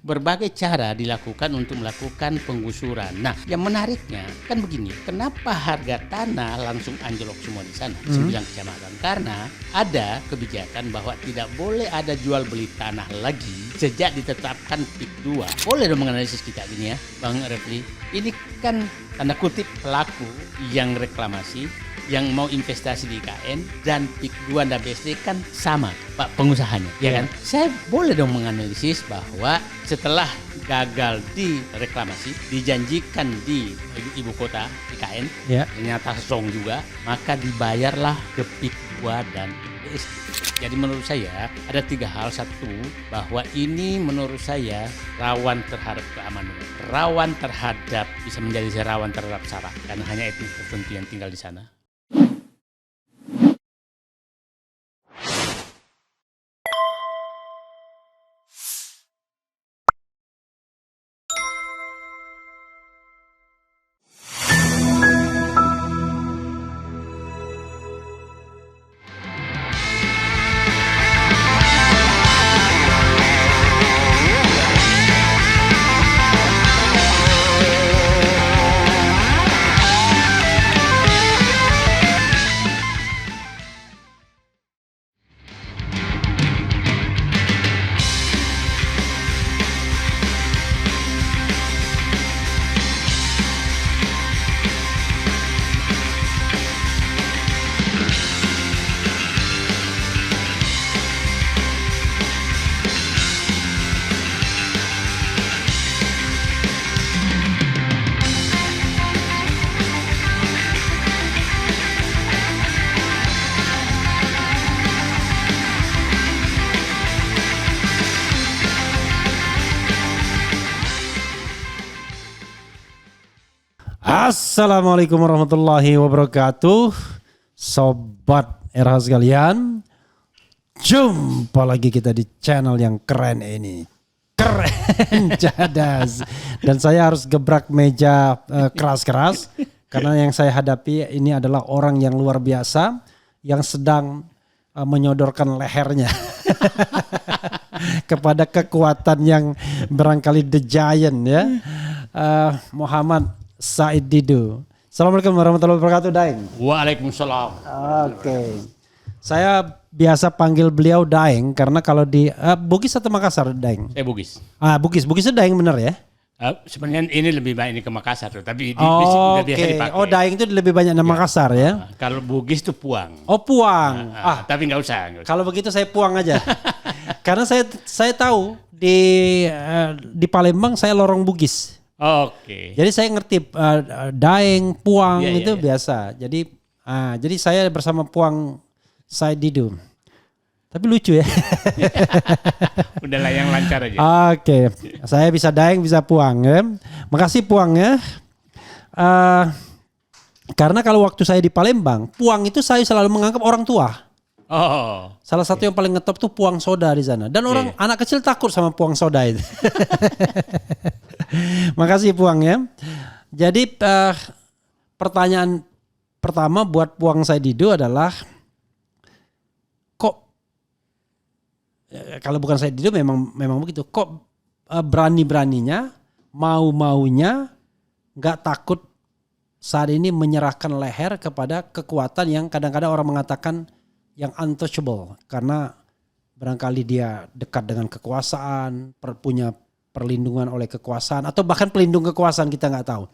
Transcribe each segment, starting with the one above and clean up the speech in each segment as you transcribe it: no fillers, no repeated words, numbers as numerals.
berbagai cara dilakukan untuk melakukan penggusuran. Nah, yang menariknya kan begini, kenapa harga tanah langsung anjlok semua di sana, 9 kecamatan? Karena ada kebijakan bahwa tidak boleh ada jual beli tanah lagi sejak ditetapkan PIK 2. Boleh dong menganalisis kita gini ya, Bang Refli. Ini kan tanda kutip pelaku yang reklamasi, yang mau investasi di IKN, dan PIK 2 dan BSD kan sama Pak pengusahanya, ya kan? Saya boleh dong menganalisis bahwa setelah gagal di reklamasi, dijanjikan di ibu kota IKN, ternyata song juga, maka dibayarlah ke PIK 2 dan BSD. Jadi menurut saya ada 3 hal. Satu, bahwa ini menurut saya rawan terhadap keamanan, rawan terhadap, bisa menjadi rawan terhadap sara, karena hanya etnis tertentu yang tinggal di sana. Assalamualaikum warahmatullahi wabarakatuh. Sobat RH sekalian, jumpa lagi kita di channel yang keren ini. Keren cadas. Dan saya harus gebrak meja keras-keras karena yang saya hadapi ini adalah orang yang luar biasa yang sedang menyodorkan lehernya kepada kekuatan yang barangkali the giant ya. Muhammad Said Didu. Assalamualaikum warahmatullahi wabarakatuh, Daeng. Waalaikumsalam. Oke. Saya biasa panggil beliau Daeng karena kalau di Bugis atau Makassar, Daeng? Saya Bugis. Bugis. Bugisnya Daeng benar ya? Sebenarnya ini lebih banyak ini ke Makassar tuh, tapi biasa dipakai. Daeng itu lebih banyak nama Makassar ya? Kalau Bugis itu Puang. Oh, Puang. Tapi nggak usah. Kalau begitu saya Puang aja. Karena saya tahu di Palembang saya lorong Bugis. Oke. Jadi saya ngerti Daeng, Puang itu biasa. Jadi saya bersama Puang Said Didu. Tapi lucu ya. Udahlah yang lancar aja. Oke. Saya bisa Daeng, bisa Puang ya. Makasih Puang ya. Karena kalau waktu saya di Palembang, Puang itu saya selalu menganggap orang tua. Salah satu yang paling ngetop tuh Puang Soda di sana. Dan anak kecil takut sama Puang Soda itu. Makasih Puang ya. Jadi pertanyaan pertama buat Puang Said Didu adalah kok kalau bukan Said Didu memang begitu. Kok berani-beraninya mau-maunya nggak takut saat ini menyerahkan leher kepada kekuatan yang kadang-kadang orang mengatakan yang untouchable karena barangkali dia dekat dengan kekuasaan, punya perlindungan oleh kekuasaan atau bahkan pelindung kekuasaan, kita nggak tahu.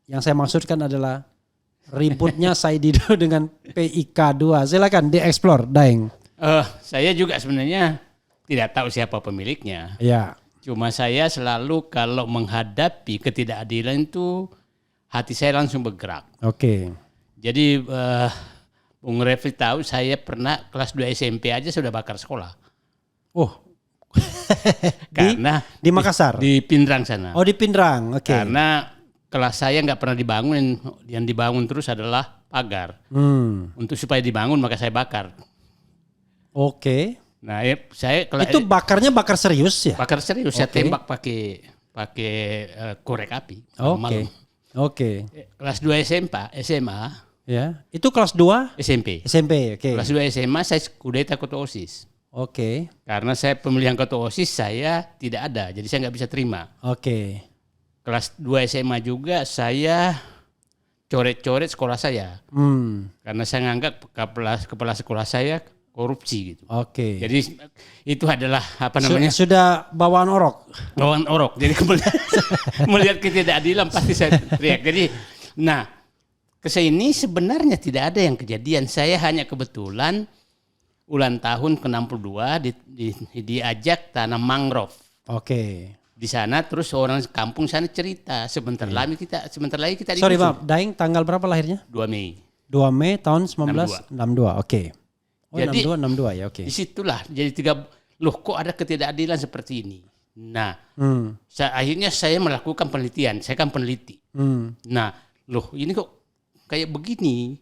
Yang saya maksudkan adalah ributnya Said Didu dengan PIK 2. Silakan dieksplor, Daeng. Saya juga sebenarnya tidak tahu siapa pemiliknya. Ya. Cuma saya selalu kalau menghadapi ketidakadilan itu hati saya langsung bergerak. Oke. Jadi Bung Refli tahu saya pernah kelas 2 SMP aja sudah bakar sekolah. Oh. Karena di Makassar? Di Pindrang sana. Oh, di Pindrang. Oke. Karena kelas saya nggak pernah dibangun, yang dibangun terus adalah pagar. Untuk supaya dibangun maka saya bakar. Oke. Nah, saya itu bakarnya bakar serius ya? Bakar serius, saya tembak pakai korek api. Oke. Kelas 2 SMA. Ya, itu kelas 2 SMP. Oke. Kelas 2 SMA saya kudeta ketua OSIS. Oke. Karena saya pemilihan ketua OSIS saya tidak ada, jadi saya nggak bisa terima. Oke. Kelas 2 SMA juga saya coret-coret sekolah saya. Karena saya nganggap kepala sekolah saya korupsi gitu. Oke. Jadi itu adalah apa namanya? Sudah bawaan orok. Bawaan orok. Jadi melihat ketidakadilan pasti saya teriak. Jadi kesini sebenarnya tidak ada yang kejadian. Saya hanya kebetulan ulang tahun ke-62 diajak tanam mangrove. Oke. Di sana terus orang kampung sana cerita sebentar lagi kita digusur. Sorry Bang, Daeng tanggal berapa lahirnya? 2 Mei. 2 Mei tahun 1962. Oke. Oh, Jadi 62 ya, oke. Disitulah jadi loh kok ada ketidakadilan seperti ini. Nah, akhirnya saya melakukan penelitian. Saya kan peneliti. Nah, loh ini kok kayak begini.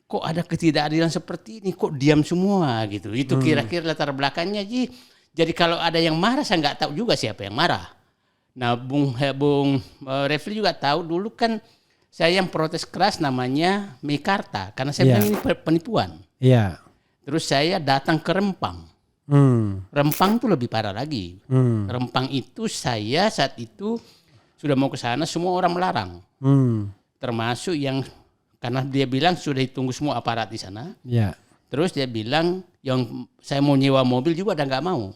Kok ada ketidakadilan seperti ini? Kok diam semua gitu? Itu kira-kira latar belakangnya Ji. Jadi kalau ada yang marah saya nggak tahu juga siapa yang marah. Nah, Bung Refli juga tahu dulu kan saya yang protes keras namanya Mekarta karena saya bilang ini penipuan. Iya. Terus saya datang ke Rempang. Rempang itu lebih parah lagi. Rempang itu saya saat itu sudah mau ke sana semua orang melarang. Termasuk yang karena dia bilang sudah ditunggu semua aparat di sana. Iya. Terus dia bilang yang saya mau nyewa mobil juga ada nggak mau.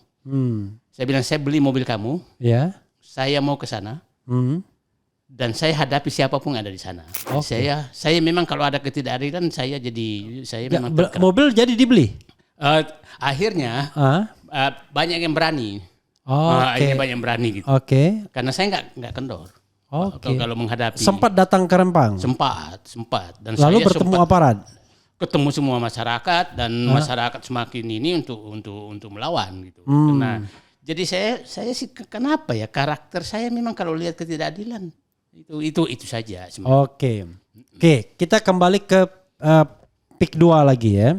Saya bilang saya beli mobil kamu. Iya. Saya mau ke sana. Dan saya hadapi siapapun yang ada di sana. Okay. Saya memang kalau ada ketidakadilan saya memang mobil jadi dibeli. Akhirnya banyak yang berani. Oke. Banyak yang berani gitu. Oke. Karena saya nggak kendor. Oke. Kalau menghadapi. Sempat datang ke Rempang. Sempat. Dan lalu saya bertemu aparat. Ketemu semua masyarakat dan masyarakat semakin ini untuk melawan gitu. Nah, jadi saya sih kenapa ya karakter saya memang kalau lihat ketidakadilan itu saja sebenarnya. Oke, kita kembali ke PIK 2 lagi ya.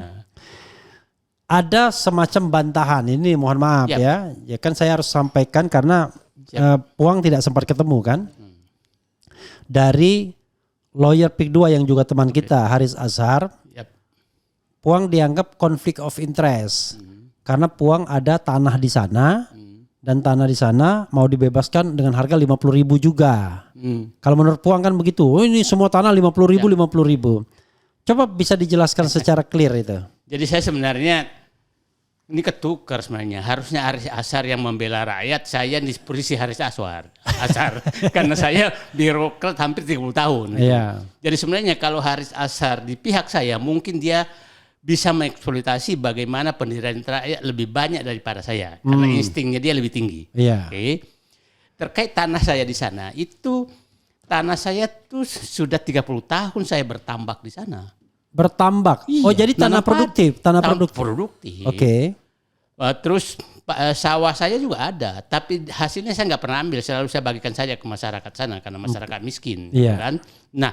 Ada semacam bantahan ini, mohon maaf ya. Ya kan saya harus sampaikan karena Puang tidak sempat ketemu kan. Dari lawyer PIK 2 yang juga teman kita Haris Azhar. Puang dianggap konflik of interest. Karena Puang ada tanah di sana. Dan tanah di sana mau dibebaskan dengan harga 50.000 juga. Kalau menurut Puang kan begitu. Oh ini semua tanah 50.000, 50.000. Coba bisa dijelaskan secara clear itu. Jadi saya sebenarnya ini ketukar sebenarnya. Harusnya Haris Azhar yang membela rakyat. Saya di posisi Haris Azhar. Karena saya birokrat hampir 30 tahun. Iya. Jadi sebenarnya kalau Haris Azhar di pihak saya mungkin dia bisa mengeksploitasi bagaimana pendirian rakyat lebih banyak daripada saya. Karena instingnya dia lebih tinggi. Iya. Terkait tanah saya di sana, itu tanah saya tuh sudah 30 tahun saya bertambak di sana. Bertambak? Iya, Oh jadi tanah produktif? Tanah produktif. Oke. Terus sawah saya juga ada, tapi hasilnya saya nggak pernah ambil. Selalu saya bagikan saja ke masyarakat sana karena masyarakat miskin. Iya. Kan? Nah,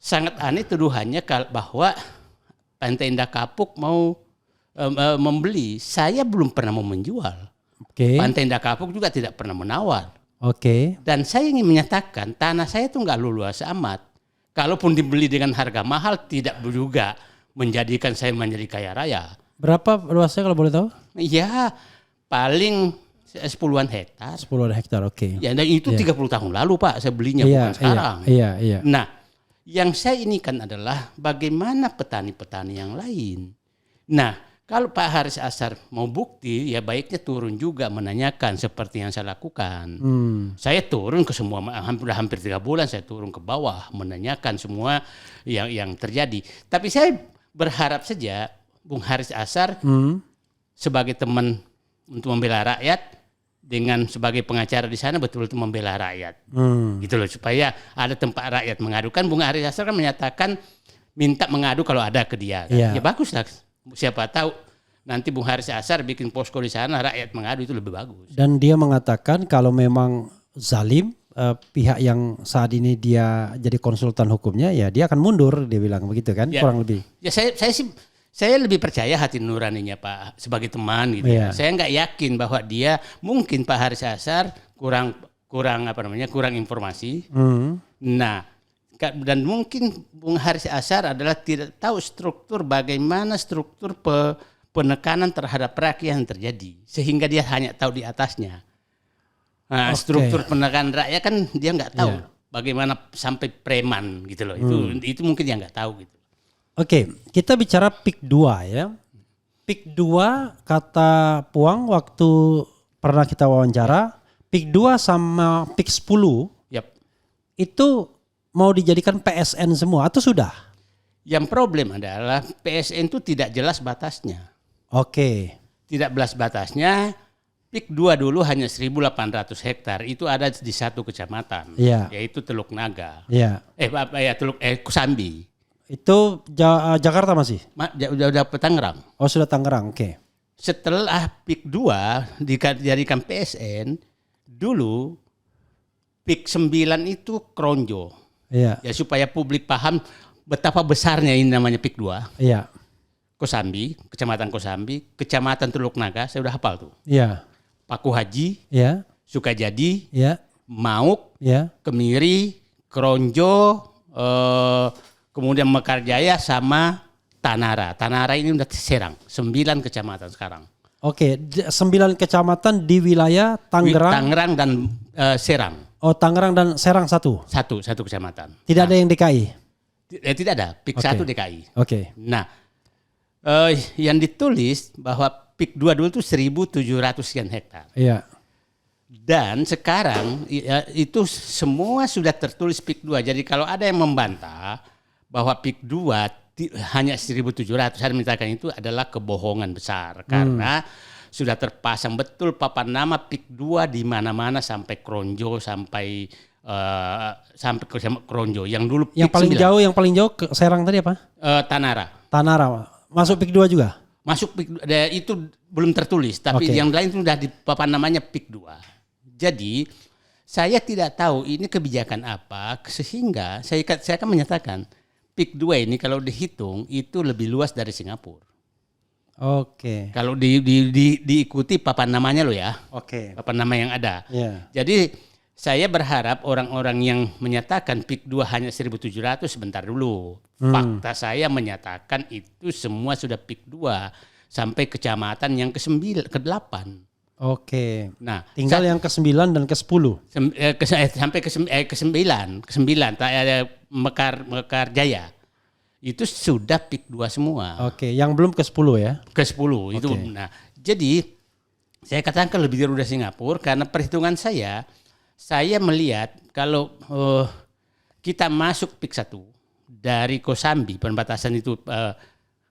sangat aneh tuduhannya bahwa Pantai Indah Kapuk mau membeli. Saya belum pernah mau menjual. Pantai Indah Kapuk juga tidak pernah menawar. Dan saya ingin menyatakan tanah saya itu nggak luas amat. Kalaupun dibeli dengan harga mahal tidak juga menjadikan saya menjadi kaya raya. Berapa luasnya kalau boleh tahu? Ya paling 10-an hektar. 10-an hektar, oke. Ya, dan itu 30 tahun lalu Pak saya belinya bukan sekarang. Iya. Nah, yang saya inikan adalah bagaimana petani-petani yang lain. Nah, kalau Pak Haris Azhar mau bukti, ya baiknya turun juga menanyakan seperti yang saya lakukan. Saya turun ke semua, hampir 3 bulan saya turun ke bawah menanyakan semua yang terjadi. Tapi saya berharap saja Bung Haris Azhar sebagai teman untuk membela rakyat, dengan sebagai pengacara di sana betul-betul membela rakyat, gitu loh, supaya ada tempat rakyat mengadukan. Bung Haris Azhar kan menyatakan minta mengadu kalau ada ke dia. Kan? Ya baguslah, siapa tahu nanti Bung Haris Azhar bikin posko di sana, rakyat mengadu itu lebih bagus. Dan dia mengatakan kalau memang zalim pihak yang saat ini dia jadi konsultan hukumnya, ya dia akan mundur, dia bilang begitu kan, kurang lebih. Ya saya lebih percaya hati nuraninya Pak sebagai teman gitu. Saya nggak yakin bahwa dia mungkin Pak Haris Azhar kurang informasi. Nah, dan mungkin Bung Haris Azhar adalah tidak tahu bagaimana struktur penekanan terhadap rakyat yang terjadi sehingga dia hanya tahu di atasnya. Nah, struktur penekanan rakyat kan dia nggak tahu bagaimana sampai preman gitu loh. Itu mungkin dia nggak tahu gitu. Oke, kita bicara PIK 2 ya. PIK 2 kata Puang waktu pernah kita wawancara, PIK 2 sama PIK 10 itu mau dijadikan PSN semua atau sudah? Yang problem adalah PSN itu tidak jelas batasnya. Oke. Tidak jelas batasnya. PIK 2 dulu hanya 1.800 hektar. Itu ada di satu kecamatan, yaitu Teluk Naga. Kosambi. Itu Jakarta masih? Udah Tangerang. Oh sudah Tangerang, oke. Setelah PIK 2 dijadikan PSN, dulu PIK 9 itu Kronjo. Ya supaya publik paham betapa besarnya ini namanya PIK 2. Iya. Kosambi, Kecamatan Kosambi, Kecamatan Teluk Naga, saya udah hafal tuh. Iya. Paku Haji, Sukajadi, Mauk, Kemiri, Kronjo, kemudian Mekarjaya sama Tanara. Tanara ini udah Serang, 9 kecamatan sekarang. Oke, 9 kecamatan di wilayah Tangerang dan Serang. Oh, Tangerang dan Serang satu kecamatan. Tidak ada yang DKI? Tidak ada, PIK 1 DKI. Oke. Nah, yang ditulis bahwa PIK 2 dulu itu 1.700 sekian hektar. Iya. Dan sekarang itu semua sudah tertulis PIK 2. Jadi kalau ada yang membantah bahwa PIK 2 hanya 1.700, saya mintakan itu adalah kebohongan besar. Karena sudah terpasang betul papan nama PIK 2 di mana-mana sampai Kronjo, sampai ke Kronjo. Yang dulu yang paling 9. Yang paling jauh ke Serang tadi apa? Tanara. Masuk PIK 2 juga? Masuk PIK 2, itu belum tertulis, tapi yang lain sudah di papan namanya PIK 2. Jadi saya tidak tahu ini kebijakan apa sehingga saya akan menyatakan PIK 2 ini kalau dihitung itu lebih luas dari Singapura. Oke. Kalau diikuti papan namanya lo ya. Oke. Papan nama yang ada. Yeah. Jadi saya berharap orang-orang yang menyatakan PIK 2 hanya 1.700 sebentar dulu. Fakta saya menyatakan itu semua sudah PIK 2 sampai kecamatan yang ke-8. Oke. Nah, tinggal yang ke-9 dan ke-10. Sampai ke-9 Mekarjaya. Itu sudah PIK 2 semua. Oke, yang belum ke-10 ya? Ke-10 itu. Nah, jadi saya katakan lebih dari Singapura karena perhitungan saya melihat kalau kita masuk PIK 1 dari Kosambi, perbatasan itu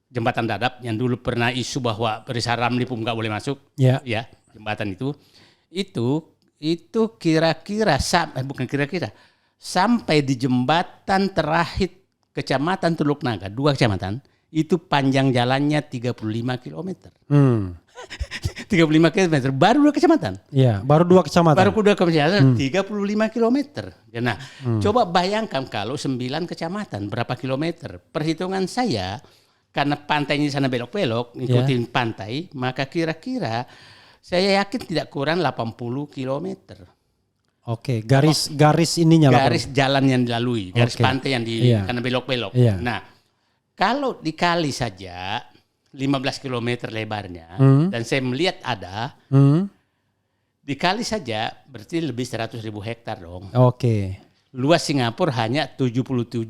jembatan Dadap yang dulu pernah isu bahwa Rizal Ramli pun nggak boleh masuk, ya jembatan itu kira-kira sampai di jembatan terakhir Kecamatan Teluk Naga, 2 kecamatan, itu panjang jalannya 35 km. 35 km, baru 2 kecamatan. Iya, baru 2 kecamatan. Baru 2 kecamatan, 35 km. Nah, coba bayangkan kalau 9 kecamatan, berapa kilometer? Perhitungan saya, karena pantainya di sana belok-belok, ikutin pantai, maka kira-kira saya yakin tidak kurang 80 kilometer. Oke, garis ininya lah. Garis jalan yang dilalui, garis pantai yang karena belok-belok. Nah, kalau dikali saja 15 km lebarnya dan saya melihat ada dikali saja berarti lebih 100.000 hektar dong. Oke. Luas Singapura hanya 77.000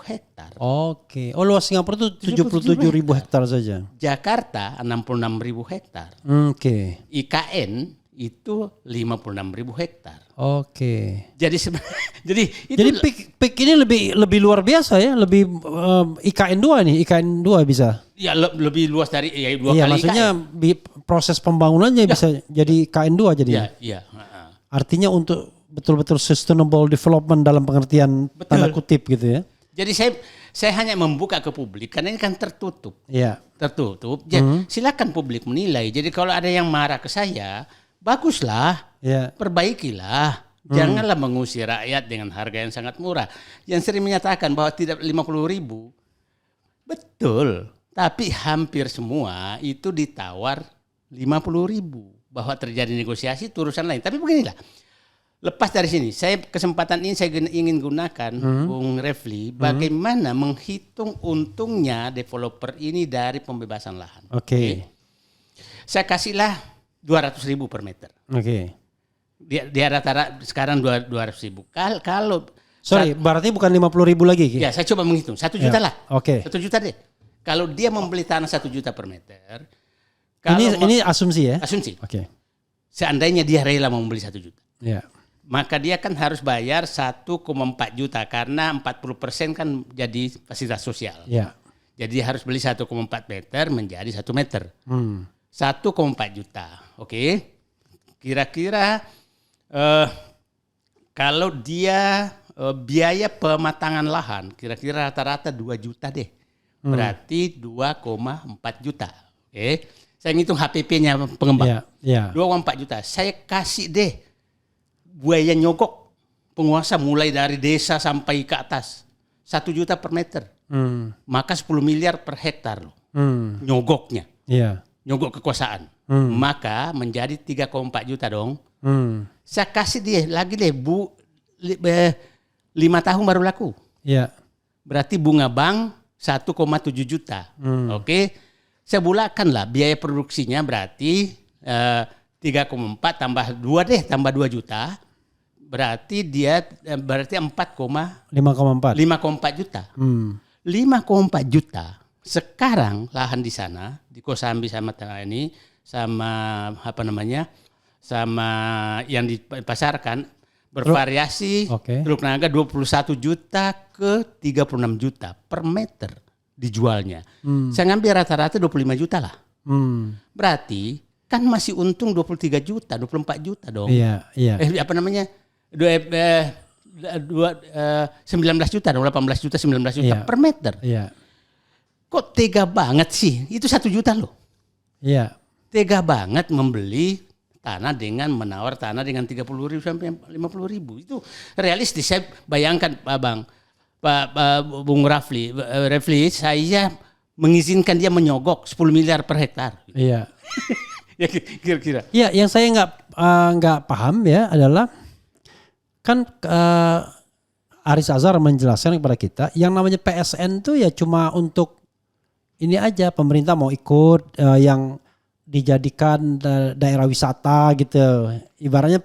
hektar. Oke. Oh, luas Singapura itu 77.000 hektar saja. Jakarta 66.000 hektar. Oke. IKN itu 56.000 hektar. Oke. Jadi PIK ini lebih luar biasa ya, lebih IKN 2 nih, IKN 2 bisa. Ya lebih luas dari 2 kali. Iya, maksudnya proses pembangunannya bisa jadi IKN 2 jadi. Iya. Artinya untuk betul-betul sustainable development dalam pengertian tanda kutip gitu ya. Jadi saya hanya membuka ke publik karena ini kan tertutup. Iya. Tertutup. Jadi silakan publik menilai. Jadi kalau ada yang marah ke saya, baguslah, perbaikilah. Janganlah mengusir rakyat dengan harga yang sangat murah. Yang sering menyatakan bahwa tidak 50.000, betul. Tapi hampir semua itu ditawar 50.000. Bahwa terjadi negosiasi itu urusan lain. Tapi beginilah, lepas dari sini, kesempatan ini saya ingin gunakan, Bung Refli, bagaimana menghitung untungnya developer ini dari pembebasan lahan. Oke. Saya kasihlah 200.000 per meter. Oke. Dia rata-rata sekarang 200.000. Kalau Sorry, berarti bukan 50.000 lagi? ya saya coba menghitung 1 juta Ya, lah. oke. 1 juta deh. Kalau dia membeli tanah 1 juta per meter. Ini asumsi ya? Asumsi. Oke. Seandainya dia rela membeli 1 juta. Ya. Maka dia kan harus bayar 1,4 juta karena 40% kan jadi fasilitas sosial. Ya. Jadi dia harus beli 1,4 meter menjadi 1 meter. 1,4 juta. Oke. Kira-kira kalau dia biaya pematangan lahan kira-kira rata-rata 2 juta deh. Berarti 2,4 juta. Oke. Saya ngitung HPP-nya pengembang. Ya. 2,4 juta. Saya kasih deh buaya nyogok penguasa mulai dari desa sampai ke atas. 1 juta per meter. Maka 10 miliar per hektar loh. Nyogoknya. Iya. Nyogok kekuasaan. Maka menjadi 3,4 juta dong. Saya kasih dia lagi deh 5 tahun baru laku. Iya. Berarti bunga bank 1,7 juta. Oke. Saya bulatkan lah biaya produksinya berarti 3,4 tambah 2 deh, tambah 2 juta. Berarti dia berarti 5,4 juta. 5,4 juta. Sekarang lahan di sana di Kosambi sama ini sama sama yang dipasarkan bervariasi Teluk Naga 21 juta ke 36 juta per meter dijualnya. Saya ngambil rata-rata 25 juta lah. Berarti kan masih untung 23 juta, 24 juta dong. Iya. 19 juta dong, 18 juta, 19 juta per meter. Iya. Kok tega banget sih? Itu 1 juta loh. Iya. Tega banget membeli tanah dengan menawar tanah dengan 30.000 sampai 50.000. Itu realistis. Saya bayangkan Pak Bung Rafli, saya mengizinkan dia menyogok 10 miliar per hektar. Iya. Ya kira-kira. Iya, yang saya nggak paham ya adalah kan Aris Azhar menjelaskan kepada kita yang namanya PSN itu ya cuma untuk ini aja, pemerintah mau ikut yang dijadikan daerah wisata gitu. Ibaratnya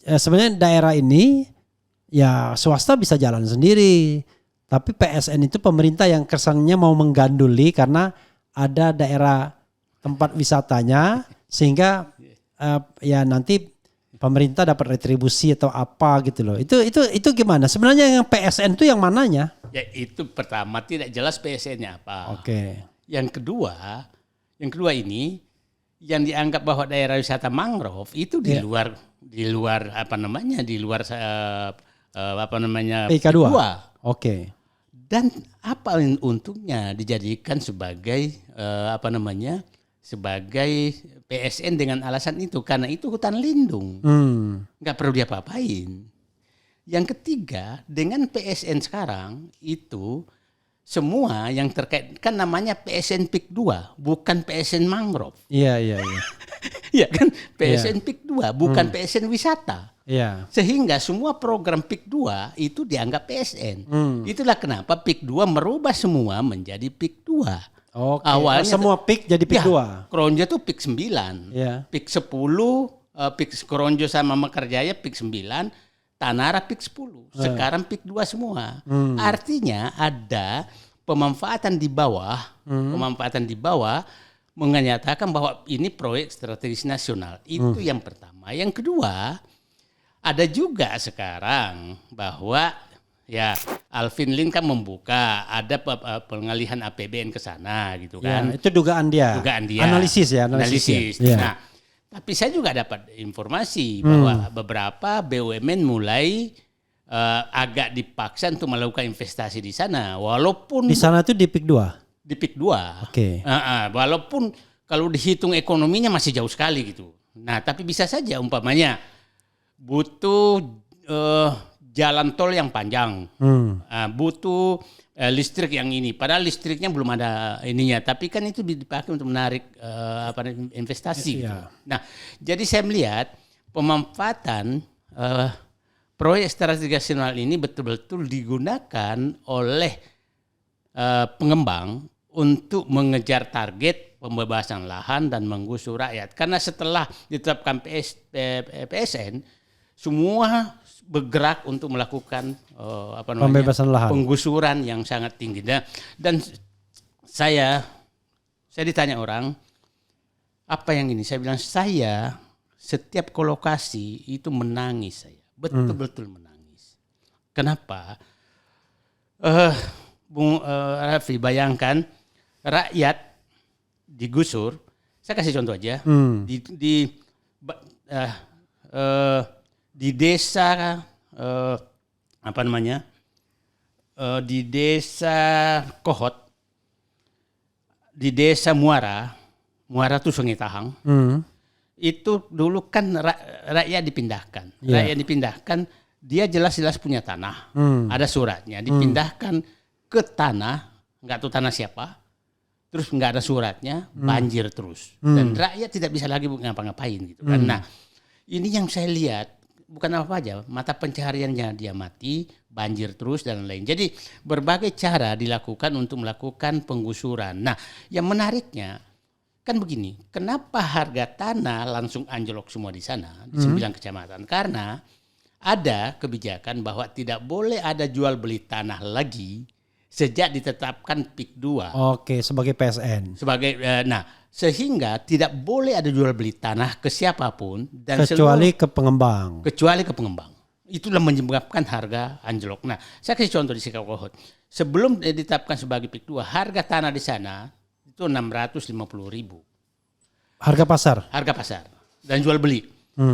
sebenarnya daerah ini ya swasta bisa jalan sendiri. Tapi PSN itu pemerintah yang kesannya mau mengganduli karena ada daerah tempat wisatanya sehingga ya nanti pemerintah dapat retribusi atau apa gitu loh. Itu gimana? Sebenarnya yang PSN itu yang mananya? Ya itu pertama tidak jelas PSN-nya apa. Oke. Yang kedua ini yang dianggap bahwa daerah wisata mangrove itu di luar PK2. Oke. Dan apa untungnya dijadikan sebagai sebagai PSN dengan alasan itu karena itu hutan lindung. Nggak perlu diapa-apain. Yang ketiga, dengan PSN sekarang itu semua yang terkait kan namanya PSN PIK 2, bukan PSN mangrove. Iya. Iya kan PSN PIK 2, bukan PSN wisata. Iya. Sehingga semua program PIK 2 itu dianggap PSN. Itulah kenapa PIK 2 merubah semua menjadi PIK 2. Oke. Awalnya semua PIK jadi PIK 2. Kronjo tuh PIK 9. Iya. PIK 10, PIK Kronjo sama Mekarjaya PIK 9, Tanara PIK 10. Sekarang PIK 2 semua. Artinya ada pemanfaatan di bawah menyatakan bahwa ini proyek strategis nasional. Itu yang pertama. Yang kedua, ada juga sekarang bahwa ya Alvin Lim kan membuka ada pengalihan APBN ke sana gitu kan. Ya, itu dugaan dia. Analisis. Ya. Ya. Nah, tapi saya juga dapat informasi bahwa beberapa BUMN mulai agak dipaksa untuk melakukan investasi di sana, walaupun di sana itu di PIK 2. Di PIK 2. Oke. Walaupun kalau dihitung ekonominya masih jauh sekali gitu. Nah, tapi bisa saja umpamanya butuh jalan tol yang panjang, butuh listrik yang ini. Padahal listriknya belum ada ininya, tapi kan itu dipakai untuk menarik investasi. Gitu. Nah, jadi saya melihat pemanfaatan proyek strategis nasional ini betul-betul digunakan oleh pengembang untuk mengejar target pembebasan lahan dan menggusur rakyat. Karena setelah ditetapkan PSN, semua bergerak untuk melakukan pembebasan lahan, penggusuran yang sangat tinggi. Dan saya ditanya orang, apa yang ini? Saya bilang, saya setiap ke lokasi itu menangis saya. Betul-betul menangis. Kenapa? Bung Raffi, bayangkan rakyat digusur. Saya kasih contoh aja. Di desa di desa Kohot, di desa Muara tuh Sungai Tahang. Itu dulu kan rakyat dipindahkan. Rakyat dipindahkan, dia jelas-jelas punya tanah. Ada suratnya, dipindahkan ke tanah, nggak tahu tanah siapa. Terus nggak ada suratnya, banjir terus. Dan rakyat tidak bisa lagi ngapa-ngapain gitu kan. Nah, ini yang saya lihat, bukan apa aja, mata pencahariannya dia mati, banjir terus dan lain. Jadi berbagai cara dilakukan untuk melakukan penggusuran. Nah, yang menariknya kan begini, kenapa harga tanah langsung anjlok semua di sana, di 9 kecamatan? Karena ada kebijakan bahwa tidak boleh ada jual beli tanah lagi sejak ditetapkan PIK 2. Oke, sebagai PSN. Sehingga tidak boleh ada jual beli tanah ke siapapun dan kecuali ke pengembang. Kecuali ke pengembang. Itulah menyebabkan harga anjlok. Nah, saya kasih contoh di Sikakohot. Sebelum ditetapkan sebagai PIK 2, harga tanah di sana itu 650.000. Harga pasar. Harga pasar dan jual beli.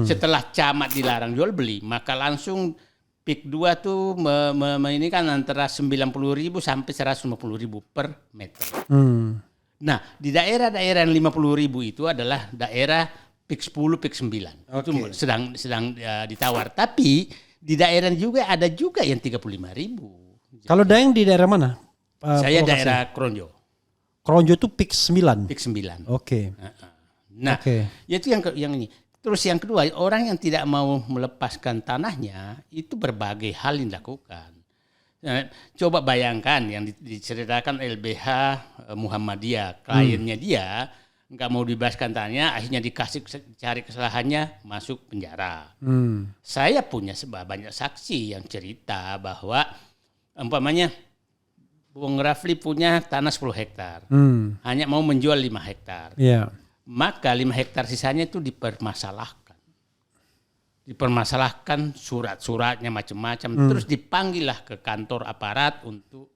Setelah camat dilarang jual beli, maka langsung PIK 2 tuh ini kan antara 90.000 sampai 150.000 per meter. Nah, di daerah-daerah yang 50.000 itu adalah daerah PIK 10, PIK 9. Itu sedang ditawar. Tapi di daerah juga ada juga yang 35.000. Kalau Daeng di daerah mana? Saya daerah Kronjo. Kronjo itu PIK 9. PIK 9. Oke. Nah, yaitu yang ini. Terus yang kedua, orang yang tidak mau melepaskan tanahnya itu berbagai hal yang dilakukan. Nah, coba bayangkan yang diceritakan LBH Muhammadiyah, kliennya dia nggak mau dibebaskan tanahnya, akhirnya dikasih cari kesalahannya, masuk penjara. Saya punya banyak saksi yang cerita bahwa umpamanya Bung Rafli punya tanah 10 hektar, hanya mau menjual 5 hektar. Maka 5 hektar sisanya itu dipermasalahkan surat-suratnya macam-macam, terus dipanggillah ke kantor aparat untuk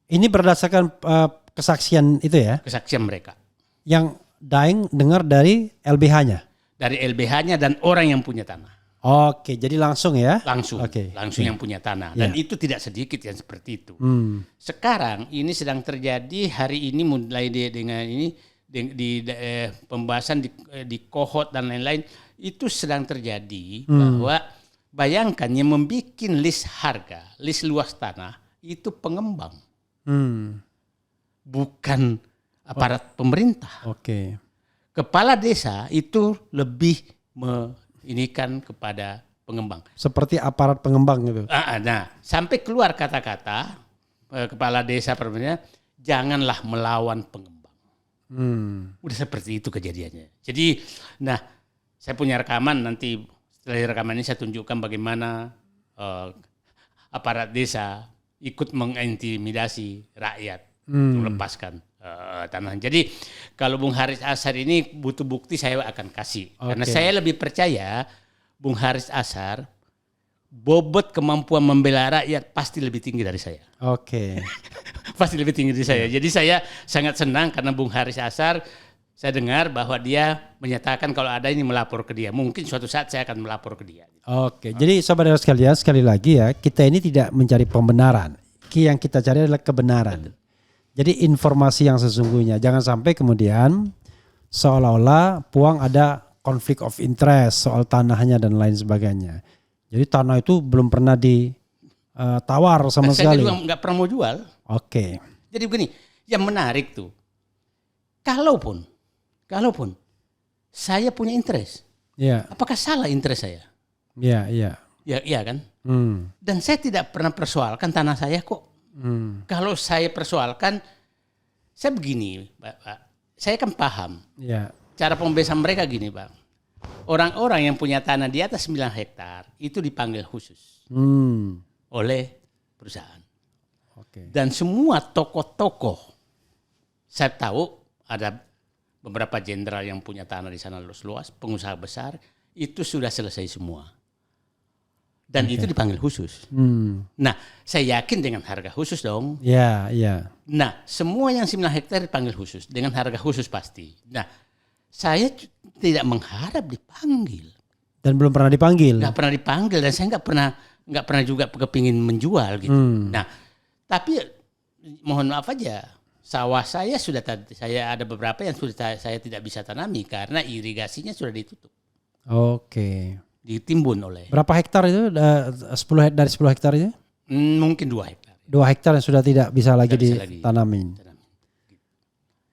Ini berdasarkan kesaksian itu ya? Kesaksian mereka. Yang Daeng dengar dari LBH-nya? Dari LBH-nya dan orang yang punya tanah. Oke, jadi langsung ya? Langsung yang punya tanah. Dan itu tidak sedikit yang seperti itu. Sekarang ini sedang terjadi hari ini mulai dengan ini di pembahasan di Kohot dan lain-lain, itu sedang terjadi bahwa bayangkan yang membuat list harga, list luas tanah itu pengembang, bukan aparat pemerintah. Kepala desa itu lebih menginikan kepada pengembang. Seperti aparat pengembang gitu. Nah, sampai keluar kata-kata kepala desa pemerintah, janganlah melawan pengembang. Udah seperti itu kejadiannya. Jadi, nah, saya punya rekaman, nanti setelah rekaman ini saya tunjukkan bagaimana aparat desa ikut mengintimidasi rakyat untuk melepaskan tanah. Jadi kalau Bung Haris Ashar ini butuh bukti, saya akan kasih. Karena saya lebih percaya Bung Haris Ashar bobot kemampuan membela rakyat pasti lebih tinggi dari saya. Pasti lebih tinggi dari saya. Jadi saya sangat senang karena Bung Haris Ashar, saya dengar bahwa dia menyatakan kalau ada ini melapor ke dia. Mungkin suatu saat saya akan melapor ke dia. Jadi saudara sekalian, sekali lagi ya, kita ini tidak mencari pembenaran. Yang kita cari adalah kebenaran. Jadi informasi yang sesungguhnya. Jangan sampai kemudian seolah-olah Puang ada konflik of interest soal tanahnya dan lain sebagainya. Jadi tanah itu belum pernah ditawar sama sekali. Saya juga nggak pernah mau jual. Jadi begini, yang menarik tuh, kalaupun saya punya interest, apakah salah interest saya? Iya kan? Dan saya tidak pernah persoalkan tanah saya kok. Kalau saya persoalkan, saya begini, Pak. saya kan paham. Ya. Cara pembebasan mereka gini, Bang. Orang-orang yang punya tanah di atas 9 hektar itu dipanggil khusus oleh perusahaan. Oke. Dan semua tokoh-tokoh, saya tahu ada beberapa jenderal yang punya tanah di sana luas, pengusaha besar, itu sudah selesai semua. Dan itu dipanggil khusus. Nah, saya yakin dengan harga khusus dong. Ya, ya. Nah, semua yang 9 hektar dipanggil khusus, dengan harga khusus pasti. Nah, saya tidak mengharap dipanggil. Dan belum pernah dipanggil. Nggak pernah dipanggil dan saya nggak pernah juga kepingin menjual gitu. Nah, tapi mohon maaf aja, sawah saya saya ada beberapa yang sudah saya tidak bisa tanami karena irigasinya sudah ditutup. Oke. Ditimbun oleh. Berapa hektar itu? 10 dari 10 hektar itu? Mungkin 2 hektar. 2 hektar yang sudah tidak bisa lagi Tidak bisa lagi ditanamin.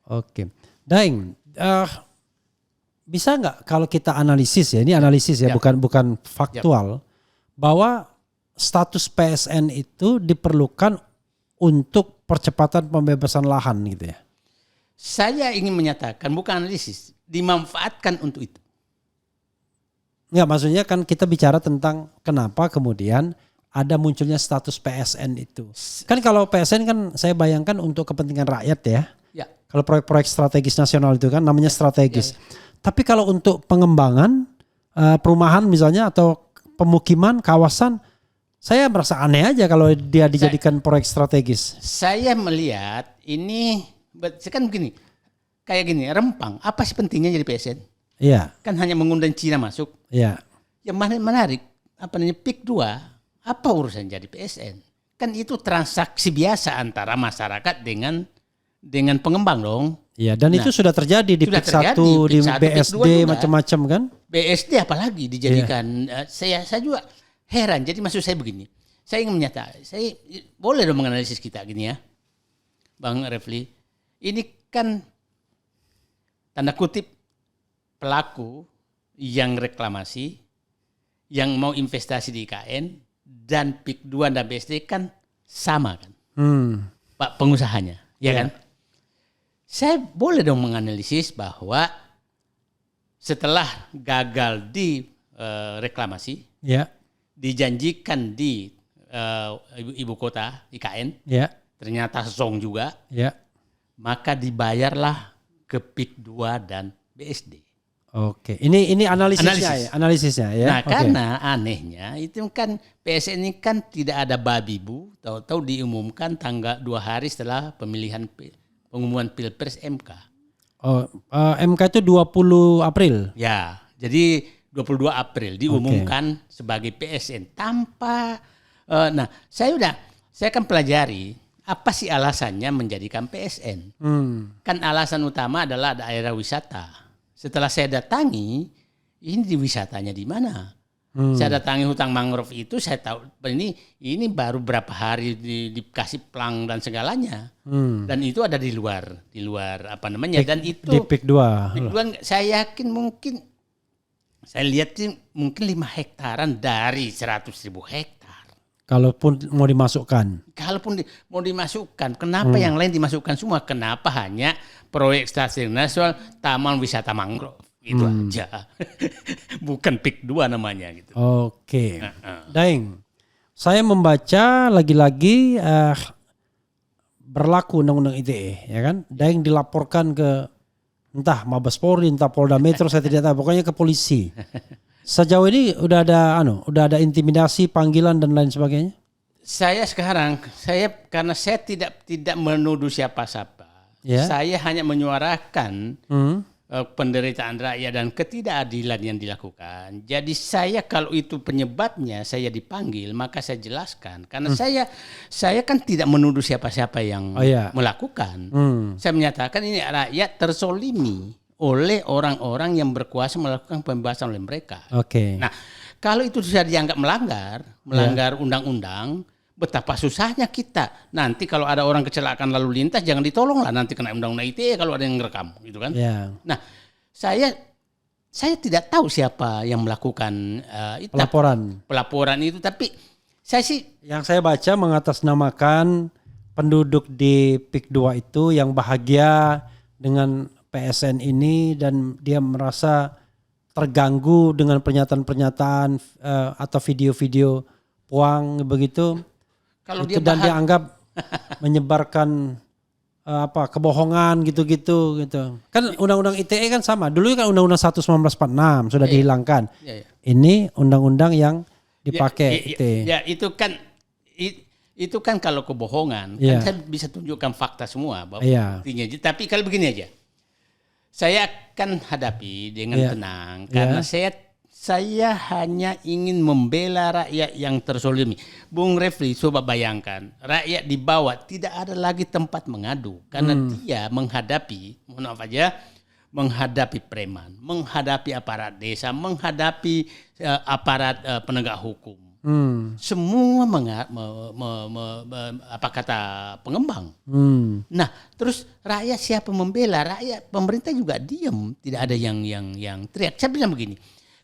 Oke. Daeng, bisa nggak kalau kita analisis ya, ini analisis ya, bukan faktual, bahwa status PSN itu diperlukan untuk percepatan pembebasan lahan gitu ya? Saya ingin menyatakan bukan analisis, dimanfaatkan untuk itu. Ya, maksudnya kan kita bicara tentang kenapa kemudian ada munculnya status PSN itu. Kan kalau PSN kan saya bayangkan untuk kepentingan rakyat ya. Ya. Kalau proyek-proyek strategis nasional itu kan namanya strategis. Tapi kalau untuk pengembangan perumahan misalnya atau pemukiman kawasan, saya merasa aneh aja kalau dia dijadikan proyek strategis. Saya melihat ini kan begini, kayak gini, Rempang, apa sih pentingnya jadi PSN? Iya. Kan hanya mengundang Cina masuk. Iya. Yang menarik, PIK 2, apa urusan jadi PSN? Kan itu transaksi biasa antara masyarakat dengan pengembang dong. Iya, dan itu sudah terjadi di PIK 1, di BSD macam-macam kan? BSD apalagi dijadikan. Saya juga heran. Jadi maksud saya begini, saya ingin menyatakan, saya boleh dong menganalisis kita gini ya, Bang Refli. Ini kan tanda kutip pelaku yang reklamasi, yang mau investasi di IKN, dan PIK 2 dan BSD kan sama kan, Pak pengusahanya, ya kan? Saya boleh dong menganalisis bahwa setelah gagal di reklamasi, dijanjikan di ibu kota IKN, ternyata zong juga, maka dibayarlah ke PIK 2 dan BSD. Oke, ini analisisnya ya. Nah, karena anehnya itu kan PSN ini kan tidak ada babi bu, tahu-tahu diumumkan tanggal 2 hari setelah pengumuman Pilpres MK. Oh, MK itu 20 April. Ya, jadi 22 April diumumkan sebagai PSN tanpa nah, saya kan pelajari apa sih alasannya menjadikan PSN. Kan alasan utama adalah daerah wisata. Setelah saya datangi, ini di wisatanya di mana? Saya datangi hutan mangrove itu, saya tahu ini baru berapa hari dikasih plang dan segalanya. Dan itu ada di luar apa namanya? Dan itu di PIK 2. PIK 2 saya yakin mungkin, saya lihat mungkin 5 hektaran dari 100.000 hektar. Kalaupun mau dimasukkan. Mau dimasukkan, kenapa yang lain dimasukkan semua? Kenapa hanya proyek strategis nasional Taman Wisata Mangrove? Itu aja. Bukan PIK 2 namanya gitu. Oke. Daeng, saya membaca lagi-lagi berlaku Undang-Undang ITE, ya kan? Daeng dilaporkan ke entah Mabes Polri, entah Polda Metro, saya tidak tahu, pokoknya ke polisi. Sejauh ini udah ada intimidasi, panggilan dan lain sebagainya? Karena saya tidak menuduh siapa-siapa. Saya hanya menyuarakan penderitaan rakyat dan ketidakadilan yang dilakukan. Jadi saya kalau itu penyebabnya saya dipanggil, maka saya jelaskan. Karena saya kan tidak menuduh siapa-siapa yang melakukan. Saya menyatakan ini rakyat tersolimi oleh orang-orang yang berkuasa melakukan pembebasan oleh mereka. Nah, kalau itu sudah dianggap melanggar undang-undang, betapa susahnya kita. Nanti kalau ada orang kecelakaan lalu lintas, jangan ditolong lah, nanti kena undang-undang ITE kalau ada yang ngerekam, gitu kan? Nah, saya tidak tahu siapa yang melakukan pelaporan itu, tapi yang saya baca mengatasnamakan penduduk di PIK 2 itu yang bahagia dengan PSN ini dan dia merasa terganggu dengan pernyataan-pernyataan atau video-video Puang begitu. Kalau itu dia dan dia anggap menyebarkan kebohongan gitu-gitu gitu. Kan undang-undang ITE kan sama. Dulu kan undang-undang 1 1946 sudah dihilangkan. Ini undang-undang yang dipakai ITE. Ya itu kan kalau kebohongan kan saya bisa tunjukkan fakta semua bahwa buktinya. Tapi kalau begini aja. Saya akan hadapi dengan tenang karena saya hanya ingin membela rakyat yang terzolimi. Bung Refli, coba bayangkan, rakyat di bawah tidak ada lagi tempat mengadu karena dia menghadapi, menghadapi preman, menghadapi aparat desa, menghadapi aparat penegak hukum. Semua pengembang. Nah, terus rakyat siapa membela? Rakyat, pemerintah juga diam, tidak ada yang teriak. Saya bilang begini.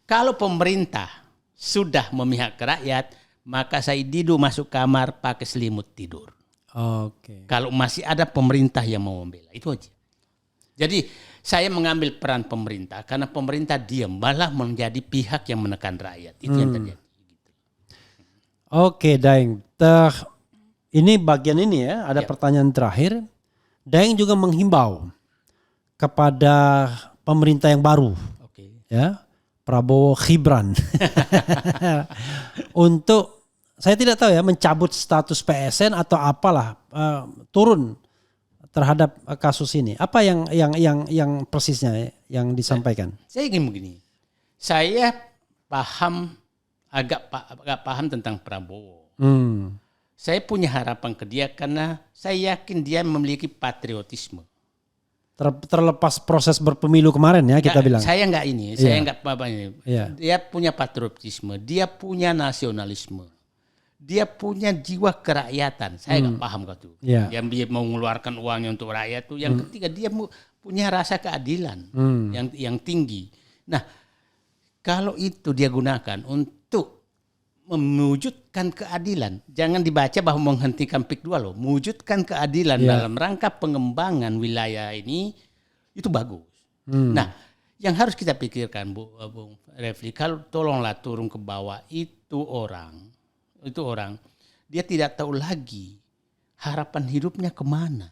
Kalau pemerintah sudah memihak ke rakyat, maka saya Didu masuk kamar pakai selimut tidur. Kalau masih ada pemerintah yang mau membela, itu aja. Jadi saya mengambil peran pemerintah karena pemerintah diam, malah menjadi pihak yang menekan rakyat. Itu yang terjadi. Oke, Daeng. Ini bagian ini ya, ada pertanyaan terakhir. Daeng juga menghimbau kepada pemerintah yang baru. Ya. Prabowo Gibran untuk saya tidak tahu ya mencabut status PSN atau apalah turun terhadap kasus ini. Apa yang persisnya yang disampaikan? Saya ingin begini. Saya agak paham tentang Prabowo. Saya punya harapan ke dia karena saya yakin dia memiliki patriotisme. Terlepas proses berpemilu kemarin ya kita bilang. Saya enggak ini, saya enggak apa ini. Dia punya patriotisme, dia punya nasionalisme. Dia punya jiwa kerakyatan. Saya enggak paham kau tuh. Yang dia mau mengeluarkan uangnya untuk rakyat tuh. Yang ketiga dia punya rasa keadilan yang tinggi. Nah, kalau itu dia gunakan untuk mewujudkan keadilan, jangan dibaca bahwa menghentikan PIK 2 loh. Mewujudkan keadilan dalam rangka pengembangan wilayah ini itu bagus. Nah, yang harus kita pikirkan Bung Refli, kalau tolonglah turun ke bawah itu orang dia tidak tahu lagi harapan hidupnya kemana.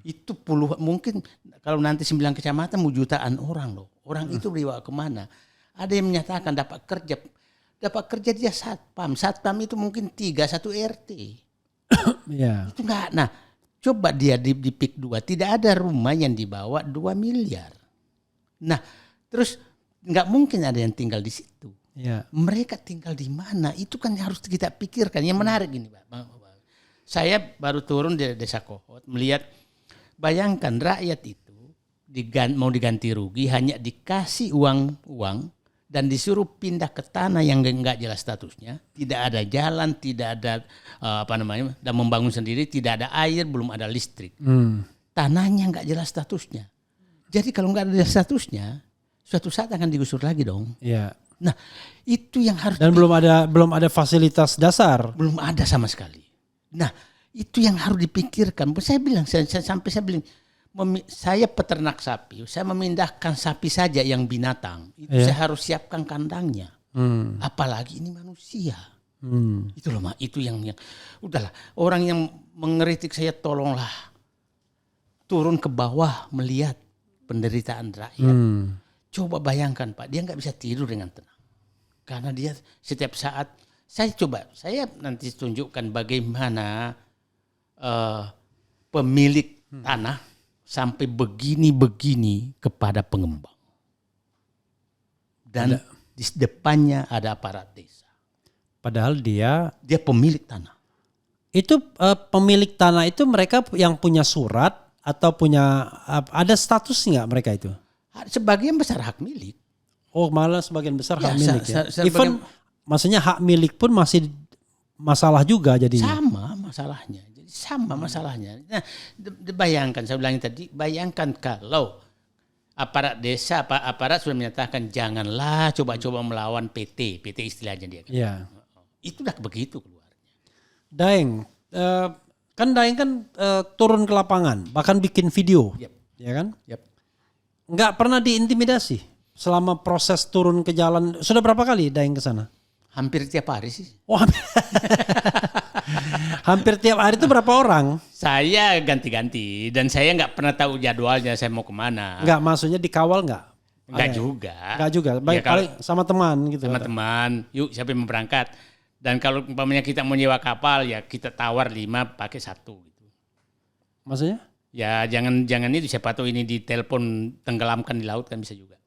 Itu puluhan, mungkin kalau nanti 9 kecamatan jutaan orang loh. Orang itu dibawa kemana? Ada yang menyatakan dapat kerja dia satpam itu mungkin 3 1 RT. Itu enggak. Nah, coba dia di PIK 2 tidak ada rumah yang dibawa 2 miliar. Nah, terus enggak mungkin ada yang tinggal di situ. Mereka tinggal di mana? Itu kan harus kita pikirkan. Yang menarik ini, Pak. Saya baru turun di Desa Kohot melihat, bayangkan rakyat itu mau diganti rugi hanya dikasih uang dan disuruh pindah ke tanah yang enggak jelas statusnya, tidak ada jalan, tidak ada dan membangun sendiri, tidak ada air, belum ada listrik. Tanahnya enggak jelas statusnya. Jadi kalau enggak ada statusnya, suatu saat akan digusur lagi dong. Nah, itu yang harus belum ada fasilitas dasar. Belum ada sama sekali. Nah, itu yang harus dipikirkan. Saya bilang saya peternak sapi, saya memindahkan sapi saja yang binatang. Itu saya harus siapkan kandangnya. Apalagi ini manusia. Itu loh, Mak. Itu yang udahlah. Orang yang mengkritik saya, tolonglah turun ke bawah melihat penderitaan rakyat. Coba bayangkan, Pak, dia nggak bisa tidur dengan tenang. Karena dia setiap saat, saya nanti tunjukkan bagaimana pemilik tanah sampai begini-begini kepada pengembang. Dan di depannya ada aparat desa. Padahal dia pemilik tanah. Itu pemilik tanah itu mereka yang punya surat atau punya ada status nggak mereka itu? Sebagian besar hak milik. Oh, malah sebagian besar hak milik ya. Even maksudnya hak milik pun masih masalah juga jadinya. Sama masalahnya. Nah, bayangkan, saya bilang tadi, bayangkan kalau aparat desa, aparat sudah menyatakan janganlah coba-coba melawan PT istilahnya dia. Itu udah begitu keluarnya. Daeng, kan Daeng kan turun ke lapangan, bahkan bikin video, ya kan? nggak pernah diintimidasi selama proses turun ke jalan. Sudah berapa kali Daeng ke sana? Hampir tiap hari sih. Oh, hampir tiap hari itu berapa orang? Saya ganti-ganti dan saya nggak pernah tahu jadwalnya saya mau kemana. Nggak, maksudnya dikawal nggak? Nggak Ada? juga. Nggak juga. Baik, Ya, kalau paling sama teman gitu. sama teman, yuk siapa yang mau berangkat. Dan kalau umpamanya kita mau nyewa kapal ya kita tawar 5 pakai 1 gitu. Maksudnya? Ya jangan itu, siapa tahu ini ditelepon tenggelamkan di laut kan bisa juga.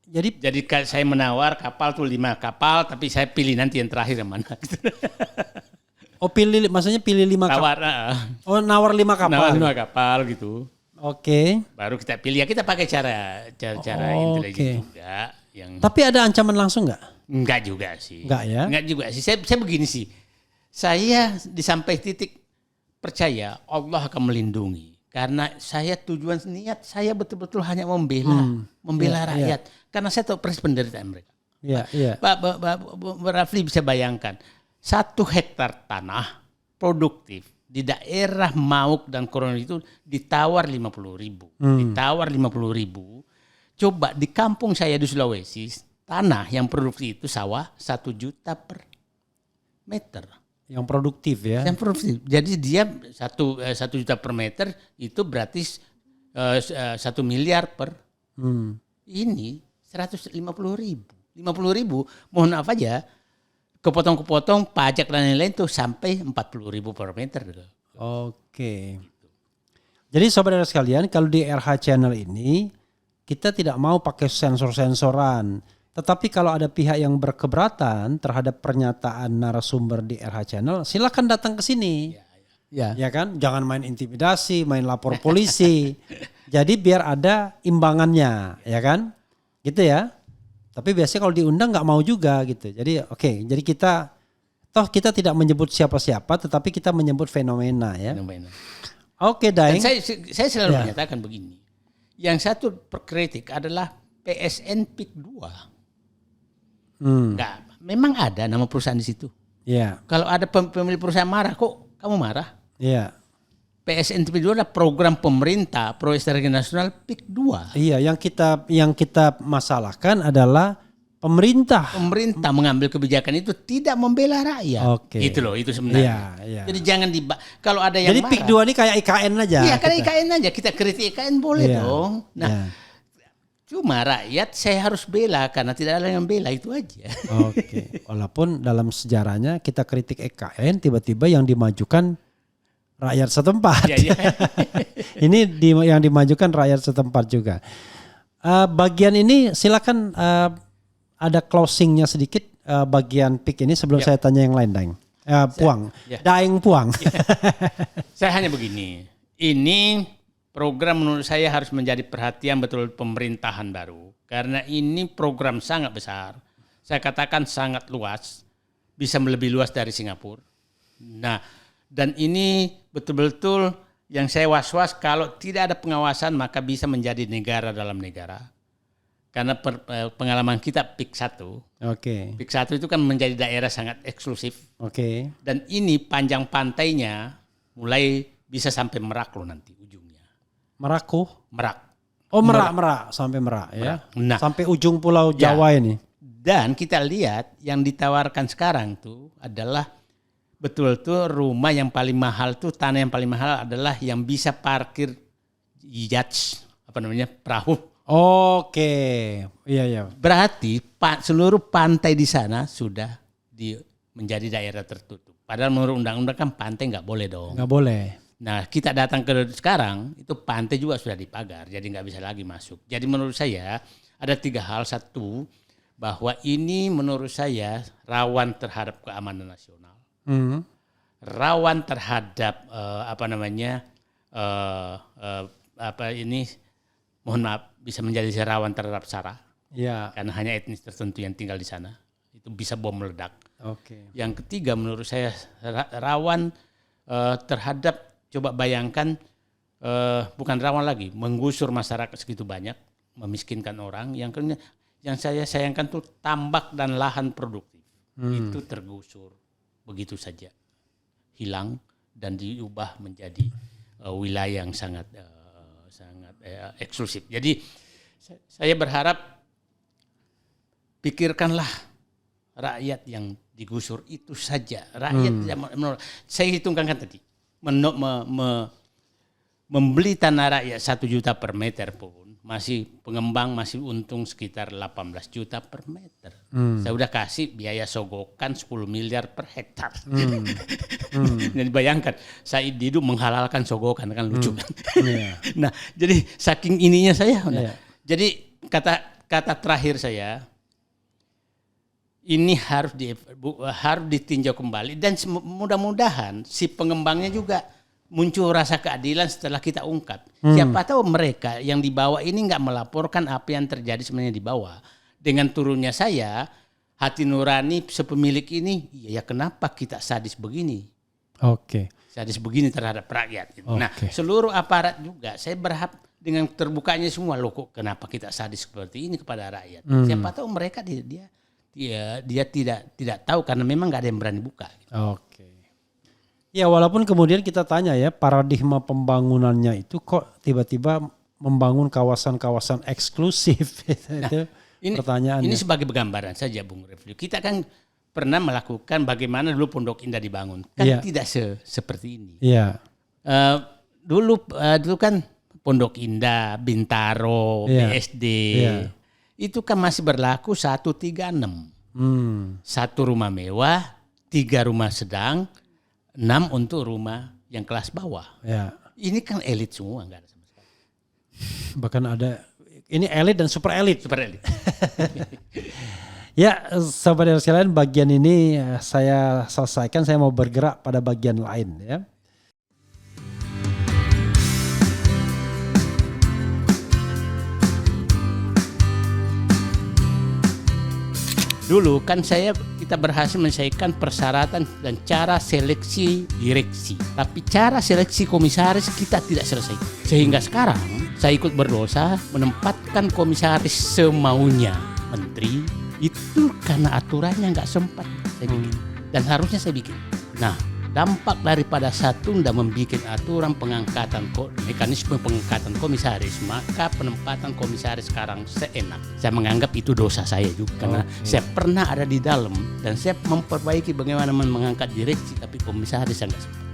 Jadi Jadi saya menawar kapal tuh 5 kapal, tapi saya pilih nanti yang terakhir yang mana. Gitu. maksudnya pilih 5 kapal. Tawar, Oh, nawar 5 kapal. nawar 5 kapal gitu. Oke. Baru kita pilih, ya kita pakai cara intelijen juga. Yang Tapi ada ancaman langsung nggak? enggak juga sih. Enggak ya? Enggak juga sih. Saya begini sih. Saya di sampai titik percaya Allah akan melindungi. Karena saya tujuan niat saya betul-betul hanya membela rakyat. Karena saya tahu persis penderitaan mereka. Iya. Pak Rafli bisa bayangkan 1 hektar tanah produktif di daerah Mauk dan Koron itu ditawar 50.000. Ditawar 50.000. Coba di kampung saya di Sulawesi, tanah yang produktif itu sawah 1 juta per meter. Yang produktif ya. Yang produktif. Jadi dia 1 juta per meter itu berarti 1 miliar per. Ini 150.000. 50.000, mohon maaf aja, kepotong-kepotong pajak dan lain-lain tuh sampai 40.000 per meter. Oke. Jadi saudara sekalian, kalau di RH Channel ini kita tidak mau pakai sensor-sensoran. Tetapi kalau ada pihak yang berkeberatan terhadap pernyataan narasumber di RH Channel, silakan datang ke sini. Ya kan? Jangan main intimidasi, main lapor polisi. Jadi biar ada imbangannya, ya kan? Gitu ya. Tapi biasanya kalau diundang nggak mau juga gitu. Jadi jadi kita tidak menyebut siapa-siapa, tetapi kita menyebut fenomena ya. Oke, Daeng. Dan saya selalu menyatakan begini. Yang satu kritik adalah PSN PIK 2. Enggak, memang ada nama perusahaan di situ. Iya. Kalau ada pemilik perusahaan marah, kok kamu marah? Iya. PSN PIK 2 adalah program pemerintah proyek strategi nasional PIK 2. Iya, yang kita masalahkan adalah pemerintah mengambil kebijakan itu tidak membela rakyat. Oke. Itu loh, itu sebenarnya. Iya. Jadi jangan kalau ada yang Jadi marah. PIK 2 ini kayak IKN aja. Iya, kan IKN aja. Kita kritik IKN boleh dong. Nah, cuma rakyat saya harus bela karena tidak ada yang bela, itu aja. Oke. Walaupun dalam sejarahnya kita kritik IKN, tiba-tiba yang dimajukan rakyat setempat. Iya. Ini yang dimajukan rakyat setempat juga. Bagian ini silakan ada closingnya sedikit bagian PIK ini sebelum saya tanya yang lain, Daeng. Puang. Daeng Puang. Saya hanya begini. Ini program menurut saya harus menjadi perhatian betul pemerintahan baru. Karena ini program sangat besar. Saya katakan sangat luas. Bisa lebih luas dari Singapura. Nah, dan ini betul-betul yang saya was-was kalau tidak ada pengawasan maka bisa menjadi negara dalam negara. Karena pengalaman kita PIK 1. Oke. PIK 1 itu kan menjadi daerah sangat eksklusif. Oke. Dan ini panjang pantainya mulai bisa sampai Merak loh nanti ujungnya. Merak. Oh, Merak sampai Merak ya. Nah, sampai ujung Pulau Jawa ini. Dan kita lihat yang ditawarkan sekarang tuh adalah betul-betul rumah yang paling mahal tuh, tanah yang paling mahal adalah yang bisa parkir yacht, perahu. Oke, iya. Berarti seluruh pantai di sana sudah menjadi daerah tertutup. Padahal menurut undang-undang kan pantai nggak boleh dong. Nggak boleh. Nah, kita datang ke sekarang itu pantai juga sudah dipagar, jadi nggak bisa lagi masuk. Jadi menurut saya ada 3 hal. Satu, bahwa ini menurut saya rawan terhadap keamanan nasional. Rawan terhadap mohon maaf, bisa menjadi rawan terhadap SARA. Ya. Karena hanya etnis tertentu yang tinggal di sana. Itu bisa bom meledak. Oke. Yang ketiga menurut saya rawan terhadap, coba bayangkan, bukan rawan lagi, menggusur masyarakat segitu banyak, memiskinkan orang. Yang saya sayangkan tuh tambak dan lahan produktif. Itu tergusur begitu saja. Hilang dan diubah menjadi wilayah yang sangat sangat eksklusif. Jadi saya berharap pikirkanlah rakyat yang digusur itu saja. Rakyat saya hitungkan kan tadi membeli tanah rakyat 1 juta per meter pun pengembang masih untung sekitar 18 juta per meter. Saya udah kasih biaya sogokan 10 miliar per hektar. Jadi bayangkan Said Didu menghalalkan sogokan kan lucu kan. Nah, jadi saking ininya saya. Jadi kata terakhir saya ini harus ditinjau kembali dan mudah-mudahan si pengembangnya juga muncul rasa keadilan setelah kita ungkap. Siapa tahu mereka yang di bawah ini nggak melaporkan apa yang terjadi sebenarnya di bawah. Dengan turunnya saya, hati nurani sepemilik ini, ya kenapa kita sadis begini? Sadis begini terhadap rakyat. Nah, seluruh aparat juga, saya berharap dengan terbukanya semua, loh kok kenapa kita sadis seperti ini kepada rakyat? Siapa tahu mereka dia tidak tahu karena memang nggak ada yang berani buka. Ya walaupun kemudian kita tanya ya paradigma pembangunannya itu kok tiba-tiba membangun kawasan-kawasan eksklusif itu pertanyaannya. Ini sebagai gambaran saja Bung Refli. Kita kan pernah melakukan bagaimana dulu Pondok Indah dibangun. Kan tidak seperti ini. Dulu kan Pondok Indah, Bintaro, BSD itu kan masih berlaku 136. 1 rumah mewah, 3 rumah sedang, 6 untuk rumah yang kelas bawah. Ini kan elit semua, enggak ada sama sekali. Bahkan ada ini elit dan super elit. Ya, sahabat sekalian, bagian ini saya selesaikan. Saya mau bergerak pada bagian lain ya. Dulu kan kita berhasil menyelesaikan persyaratan dan cara seleksi direksi. Tapi cara seleksi komisaris kita tidak selesai. Sehingga sekarang saya ikut berdosa menempatkan komisaris semaunya. Menteri itu karena aturannya nggak sempat saya bikin. Dan harusnya saya bikin. Nah, dampak daripada Satunda membuat aturan mekanisme pengangkatan komisaris, maka penempatan komisaris sekarang seenak. Saya menganggap itu dosa saya juga karena saya pernah ada di dalam dan saya memperbaiki bagaimana mengangkat direksi tapi komisaris yang nggak sempat.